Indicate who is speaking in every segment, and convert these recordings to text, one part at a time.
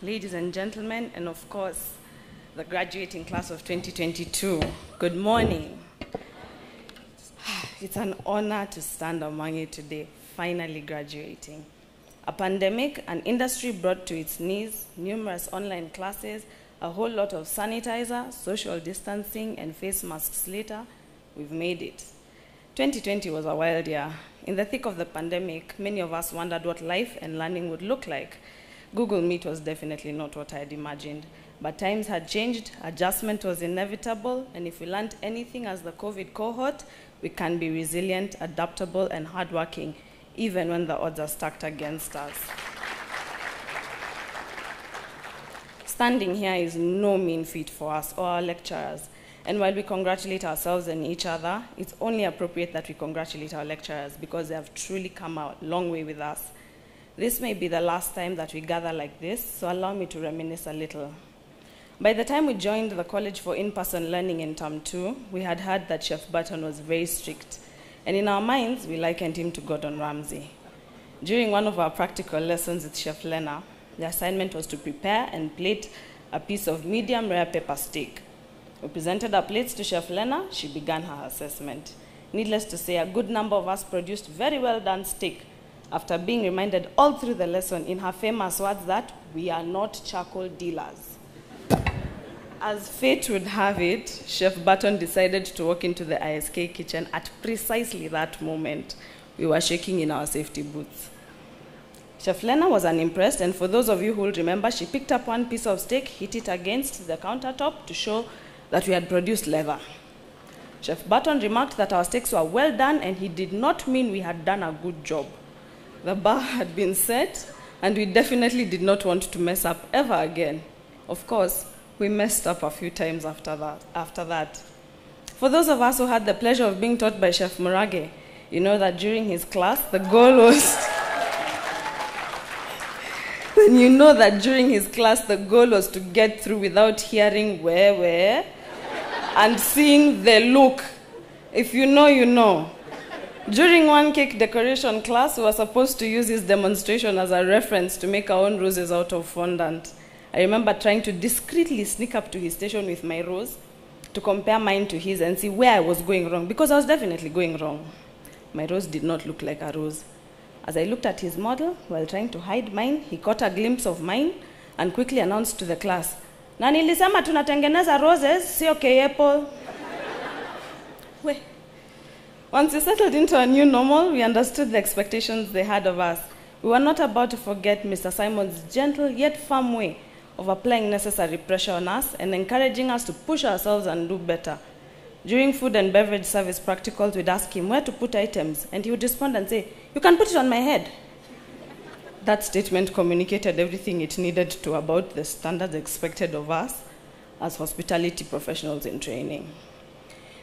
Speaker 1: ladies and gentlemen, and of course, the graduating class of 2022. Good morning. It's an honor to stand among you today, finally graduating. A pandemic, an industry brought to its knees, numerous online classes, a whole lot of sanitizer, social distancing, and face masks later, we've made it. 2020 was a wild year. In the thick of the pandemic, many of us wondered what life and learning would look like. Google Meet was definitely not what I had imagined, but times had changed, adjustment was inevitable, and if we learned anything as the COVID cohort, we can be resilient, adaptable, and hardworking, even when the odds are stacked against us. Standing here is no mean feat for us or our lecturers. And while we congratulate ourselves and each other, it's only appropriate that we congratulate our lecturers because they have truly come a long way with us. This may be the last time that we gather like this, so allow me to reminisce a little. By the time we joined the college for in-person learning in Term 2, we had heard that Chef Button was very strict. And in our minds, we likened him to Gordon Ramsay. During one of our practical lessons with Chef Lena, the assignment was to prepare and plate a piece of medium rare pepper steak. We presented our plates to Chef Lena. She began her assessment. Needless to say, a good number of us produced very well done steak after being reminded all through the lesson in her famous words that we are not charcoal dealers. As fate would have it, Chef Button decided to walk into the ISK kitchen at precisely that moment. We were shaking in our safety boots. Chef Lena was unimpressed, and for those of you who will remember, she picked up one piece of steak, hit it against the countertop to show that we had produced leather. Chef Button remarked that our steaks were well done, and he did not mean we had done a good job. The bar had been set, and we definitely did not want to mess up ever again. Of course, we messed up a few times after that. For those of us who had the pleasure of being taught by Chef Murage, you know that during his class, the goal was to get through without hearing where, and seeing the look. If you know, you know. During one cake decoration class, we were supposed to use his demonstration as a reference to make our own roses out of fondant. I remember trying to discreetly sneak up to his station with my rose to compare mine to his and see where I was going wrong, because I was definitely going wrong. My rose did not look like a rose. As I looked at his model while trying to hide mine, he caught a glimpse of mine and quickly announced to the class, "Na nilisema tunatengeneza roses, sio apple." Once we settled into a new normal, we understood the expectations they had of us. We were not about to forget Mr. Simon's gentle yet firm way of applying necessary pressure on us and encouraging us to push ourselves and do better. During food and beverage service practicals, we'd ask him where to put items, and he would respond and say, "You can put it on my head." That statement communicated everything it needed to about the standards expected of us as hospitality professionals in training.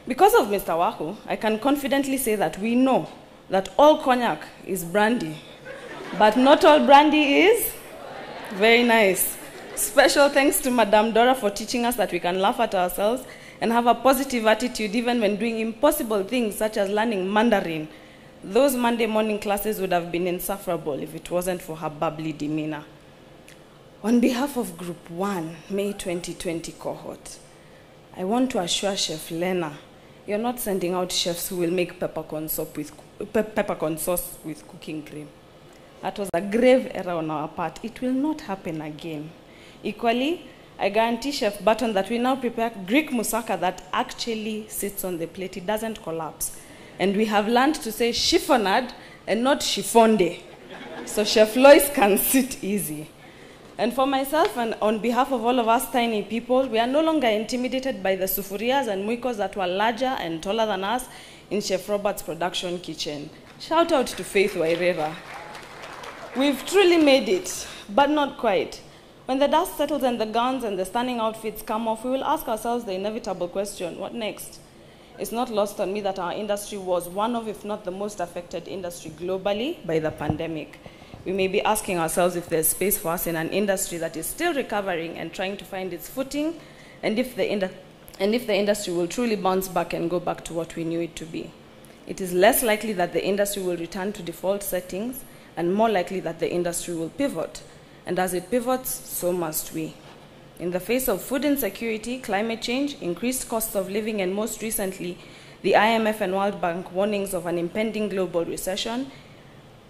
Speaker 1: Because of Mr. Wahu, I can confidently say that we know that all cognac is brandy, but not all brandy is very nice. Special thanks to Madame Dora for teaching us that we can laugh at ourselves and have a positive attitude even when doing impossible things such as learning Mandarin. Those Monday morning classes would have been insufferable if it wasn't for her bubbly demeanor. On behalf of Group 1, May 2020 cohort, I want to assure Chef Lena, you're not sending out chefs who will make peppercorn sauce with cooking cream. That was a grave error on our part. It will not happen again. Equally, I guarantee Chef Button that we now prepare Greek moussaka that actually sits on the plate. It doesn't collapse. And we have learned to say chiffonade and not chiffonde. So Chef Lois can sit easy. And for myself and on behalf of all of us tiny people, we are no longer intimidated by the sufurias and muikos that were larger and taller than us in Chef Robert's production kitchen. Shout out to Faith Wairera. We've truly made it, but not quite. When the dust settles and the gowns and the stunning outfits come off, we will ask ourselves the inevitable question, what next? It's not lost on me that our industry was one of, if not the most affected industry globally by the pandemic. We may be asking ourselves if there's space for us in an industry that is still recovering and trying to find its footing, and if the industry will truly bounce back and go back to what we knew it to be. It is less likely that the industry will return to default settings and more likely that the industry will pivot. and as it pivots, so must we. In the face of food insecurity, climate change, increased costs of living, and most recently, the IMF and World Bank warnings of an impending global recession,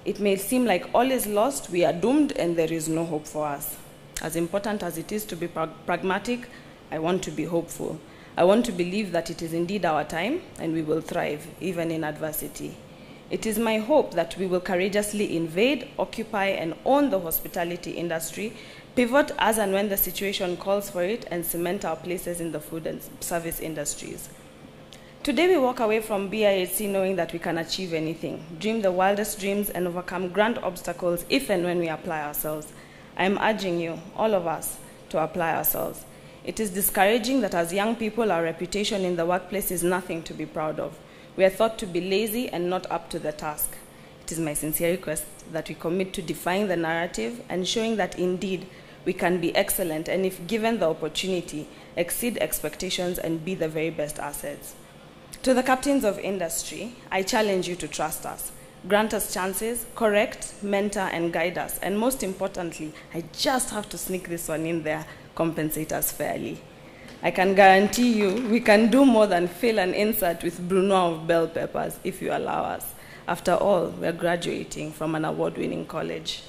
Speaker 1: it may seem like all is lost, we are doomed, and there is no hope for us. As important as it is to be pragmatic, I want to be hopeful. I want to believe that it is indeed our time, and we will thrive, even in adversity. It is my hope that we will courageously invade, occupy, and own the hospitality industry, pivot as and when the situation calls for it, and cement our places in the food and service industries. Today we walk away from BIHC knowing that we can achieve anything, dream the wildest dreams, and overcome grand obstacles if and when we apply ourselves. I am urging you, all of us, to apply ourselves. It is discouraging that as young people, our reputation in the workplace is nothing to be proud of. We are thought to be lazy and not up to the task. It is my sincere request that we commit to defying the narrative and showing that indeed we can be excellent and, if given the opportunity, exceed expectations and be the very best assets. To the captains of industry, I challenge you to trust us. Grant us chances, correct, mentor, and guide us. And most importantly, I just have to sneak this one in there, compensate us fairly. I can guarantee you we can do more than fill an insert with brunoise of bell peppers if you allow us. After all, we're graduating from an award-winning college.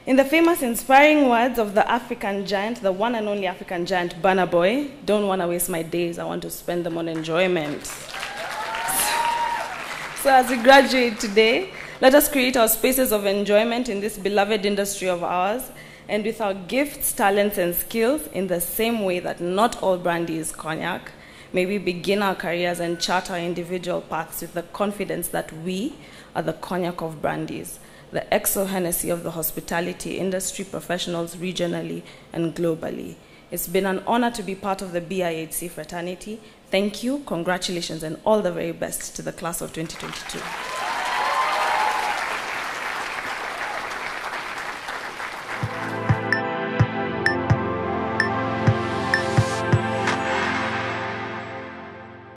Speaker 1: In the famous inspiring words of the African giant, the one and only African giant, Burna Boy, don't want to waste my days, I want to spend them on enjoyment. So as we graduate today, let us create our spaces of enjoyment in this beloved industry of ours, and with our gifts, talents, and skills, in the same way that not all brandy is cognac, may we begin our careers and chart our individual paths with the confidence that we are the cognac of brandies, the XO Hennessy of the hospitality industry professionals regionally and globally. It's been an honor to be part of the BIHC fraternity. Thank you, congratulations, and all the very best to the class of 2022.